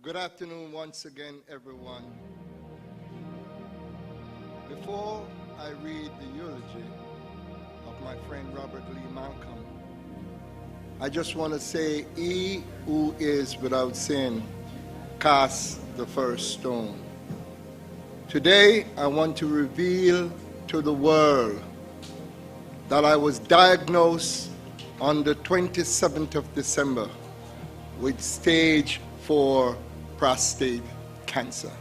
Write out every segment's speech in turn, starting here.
Good afternoon once again, everyone. Before I read the eulogy of my friend Robert Lee Malcolm, I just want to say, he who is without sin casts the first stone. Today, I want to reveal to the world that I was diagnosed on the 27th of December with stage 4 prostate cancer.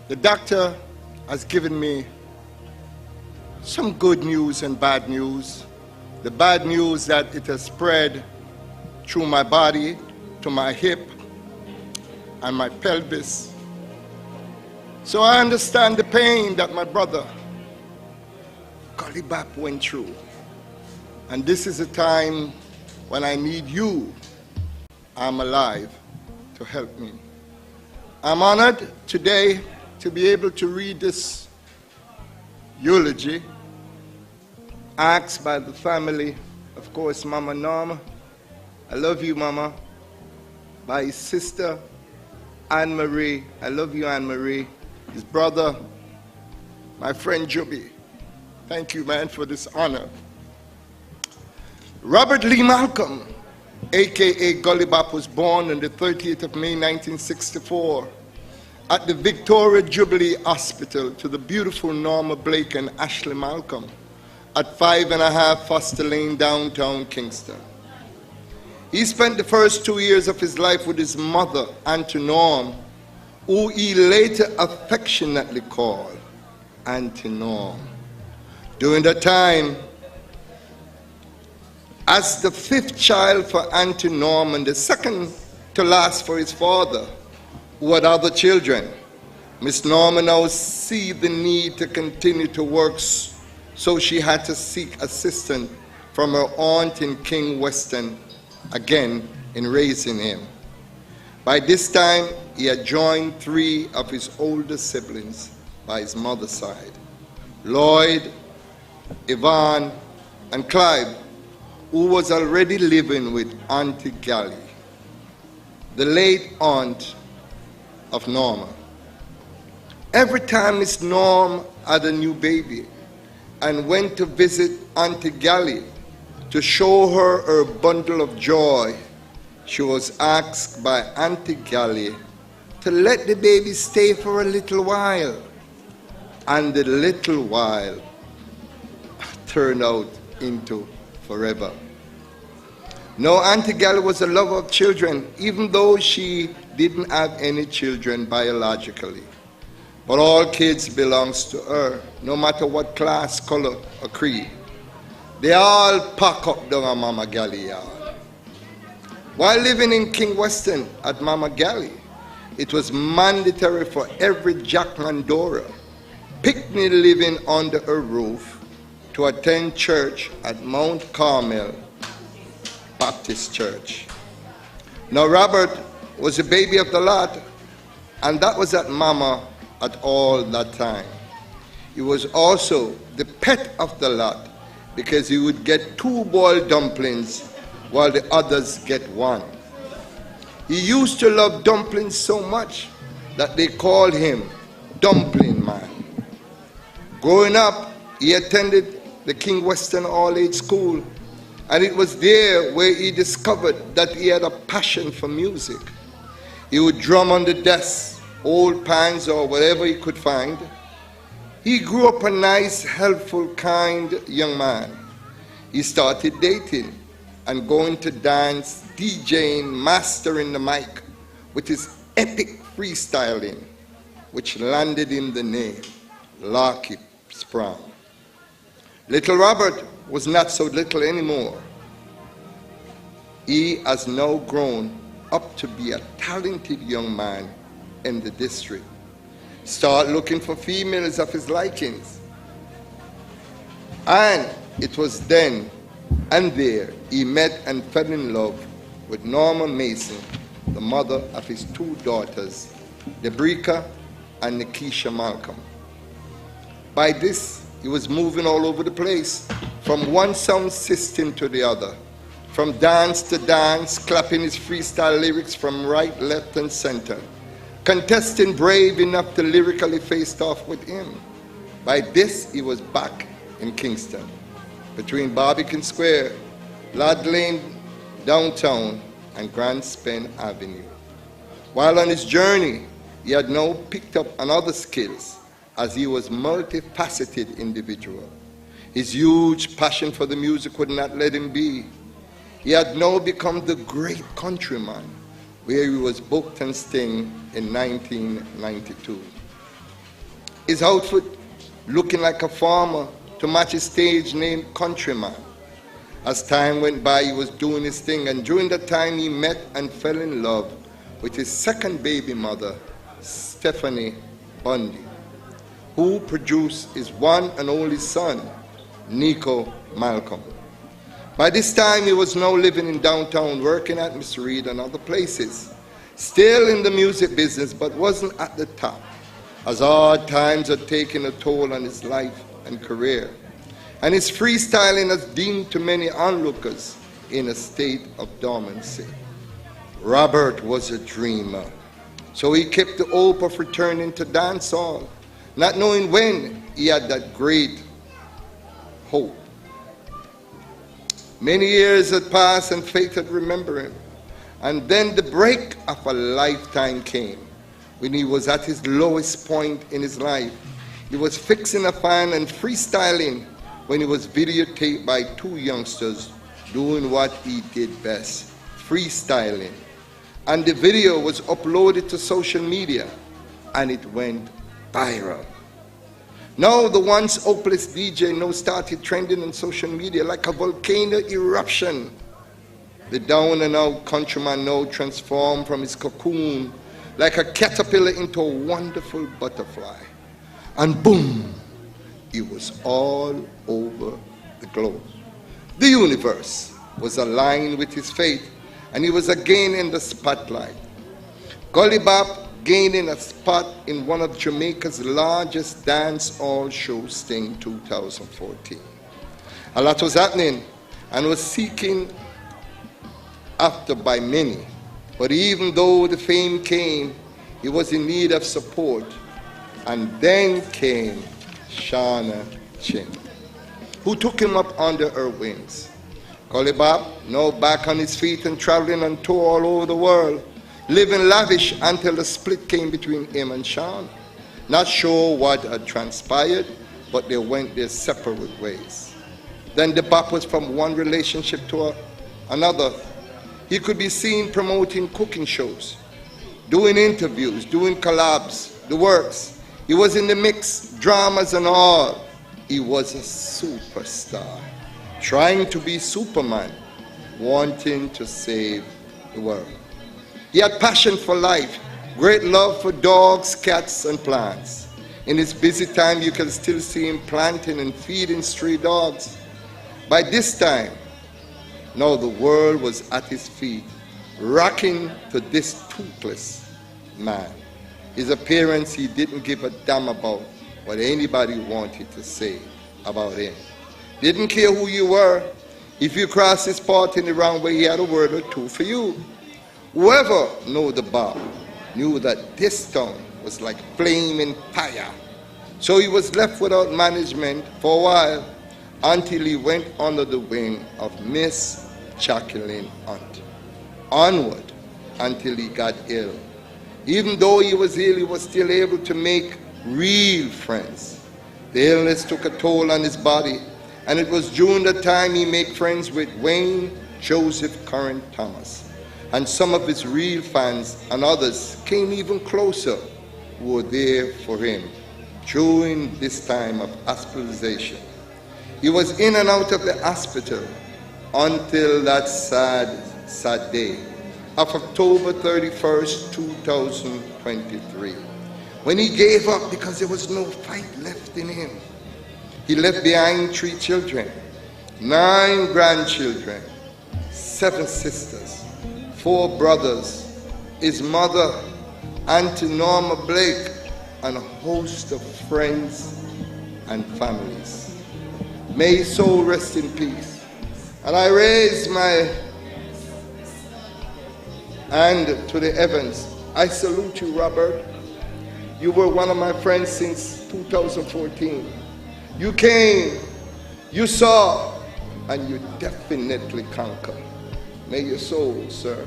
The doctor has given me some good news and bad news. The bad news that it has spread through my body to my hip and my pelvis. So I understand the pain that my brother Gully Bop went through. And this is a time when I need you, I'm alive, to help me. I'm honored today to be able to read this eulogy, asked by the family, of course, Mama Norma. I love you, Mama. By his sister, Anne Marie. I love you, Anne Marie. His brother, my friend Juby. Thank you, man, for this honor. Robert Lee Malcolm, a.k.a. Gully Bop, was born on the 30th of May, 1964, at the Victoria Jubilee Hospital to the beautiful Norma Blake and Ashley Malcolm at 5.5 Foster Lane, downtown Kingston. He spent the first 2 years of his life with his mother, Auntie Norm, who he later affectionately called Auntie Norm. During that time, as the 5th child for Auntie Norm and the second to last for his father, who had other children, Miss Norma now see the need to continue to work, so she had to seek assistance from her aunt in King Weston, again in raising him. By this time, he had joined 3 of his older siblings by his mother's side, Lloyd, Yvonne, and Clive, who was already living with Auntie Gally, the late aunt of Norma. Every time Miss Norm had a new baby and went to visit Auntie Gally to show her her bundle of joy, she was asked by Auntie Gally to let the baby stay for a little while. And the little while turned out into forever. Now, Auntie Gally was a lover of children, even though she didn't have any children biologically. But all kids belongs to her, no matter what class, color, or creed. They all pack up down at Mama Gally yard. While living in King Weston at Mama Gally, it was mandatory for every Jack Mandora picnic living under her roof to attend church at Mount Carmel Baptist Church. Now Robert was the baby of the lot, and that was at Mama at all that time. He was also the pet of the lot because he would get 2 boiled dumplings while the others get 1. He used to love dumplings so much that they called him Dumpling Man. Growing up, he attended the King Weston All-Age School, and it was there where he discovered that he had a passion for music. He would drum on the desk, old pans or whatever he could find. He grew up a nice, helpful, kind young man. He started dating and going to dance, DJing, mastering the mic with his epic freestyling, which landed him the name Larky Sprung. Little Robert was not so little anymore. He has now grown up to be a talented young man in the district. Start looking for females of his likings. And it was then and there he met and fell in love with Norma Mason, the mother of his 2 daughters, Debrica and Nikisha Malcolm. By this, he was moving all over the place, from one sound system to the other, from dance to dance, clapping his freestyle lyrics from right, left, and center. Contestant brave enough to lyrically face off with him. By this, he was back in Kingston, between Barbican Square, Lord Lane downtown, and Grand Spen Avenue. While on his journey, he had now picked up another skills, as he was a multifaceted individual. His huge passion for the music would not let him be. He had now become the great countryman, where he was booked and staying in 1992. His outfit looking like a farmer to match his stage name Countryman. As time went by, he was doing his thing, and during that time he met and fell in love with his second baby mother, Stephanie Bundy, who produced his one and only son, Nico Malcolm. By this time, he was now living in downtown, working at Miss Reed and other places, still in the music business, but wasn't at the top, as hard times had taken a toll on his life and career. And his freestyling has deemed to many onlookers in a state of dormancy. Robert was a dreamer, so he kept the hope of returning to dancehall, not knowing when he had that great hope. Many years had passed and fate had remembered him. And then the break of a lifetime came when he was at his lowest point in his life. He was fixing a fan and freestyling when he was videotaped by two youngsters doing what he did best, freestyling. And the video was uploaded to social media, and it went viral. Now the once hopeless DJ now started trending on social media like a volcano eruption. The down and out countryman now transformed from his cocoon like a caterpillar into a wonderful butterfly. And boom, it was all over the globe. The universe was aligned with his fate, and he was again in the spotlight. Gully Bop gaining a spot in one of Jamaica's largest dance hall shows, Sting 2014. A lot was happening and was seeking after by many, but even though the fame came, he was in need of support. And then came Shauna Chin, who took him up under her wings. Gully Bop, now back on his feet and traveling on tour all over the world, living lavish until the split came between him and Sean. Not sure what had transpired, but they went their separate ways. Then the Bop was from one relationship to another. He could be seen promoting cooking shows, doing interviews, doing collabs, the works. He was in the mix, dramas and all. He was a superstar, trying to be Superman, wanting to save the world. He had passion for life, great love for dogs, cats, and plants. In his busy time, you can still see him planting and feeding stray dogs. By this time, now the world was at his feet, rocking to this toothless man. His appearance, he didn't give a damn about what anybody wanted to say about him. Didn't care who you were. If you crossed his path in the wrong way, he had a word or two for you. Whoever knew the Bop knew that this town was like flaming fire. So he was left without management for a while until he went under the wing of Miss Jacqueline Hunt. Onward until he got ill. Even though he was ill, he was still able to make real friends. The illness took a toll on his body, and it was during that time he made friends with Wayne Joseph Curran Thomas. And some of his real fans and others came even closer who were there for him during this time of hospitalization. He was in and out of the hospital until that sad day of October 31st, 2023, when he gave up because there was no fight left in him. He left behind 3 children, 9 grandchildren, 7 sisters, 4 brothers, his mother, Auntie Norma Blake, and a host of friends and families. May his soul rest in peace. And I raise my and to the Evans. I salute you, Robert. You were one of my friends since 2014. You came, you saw, and you definitely conquered. May your soul, sir,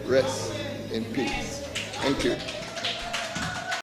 rest in peace. Thank you.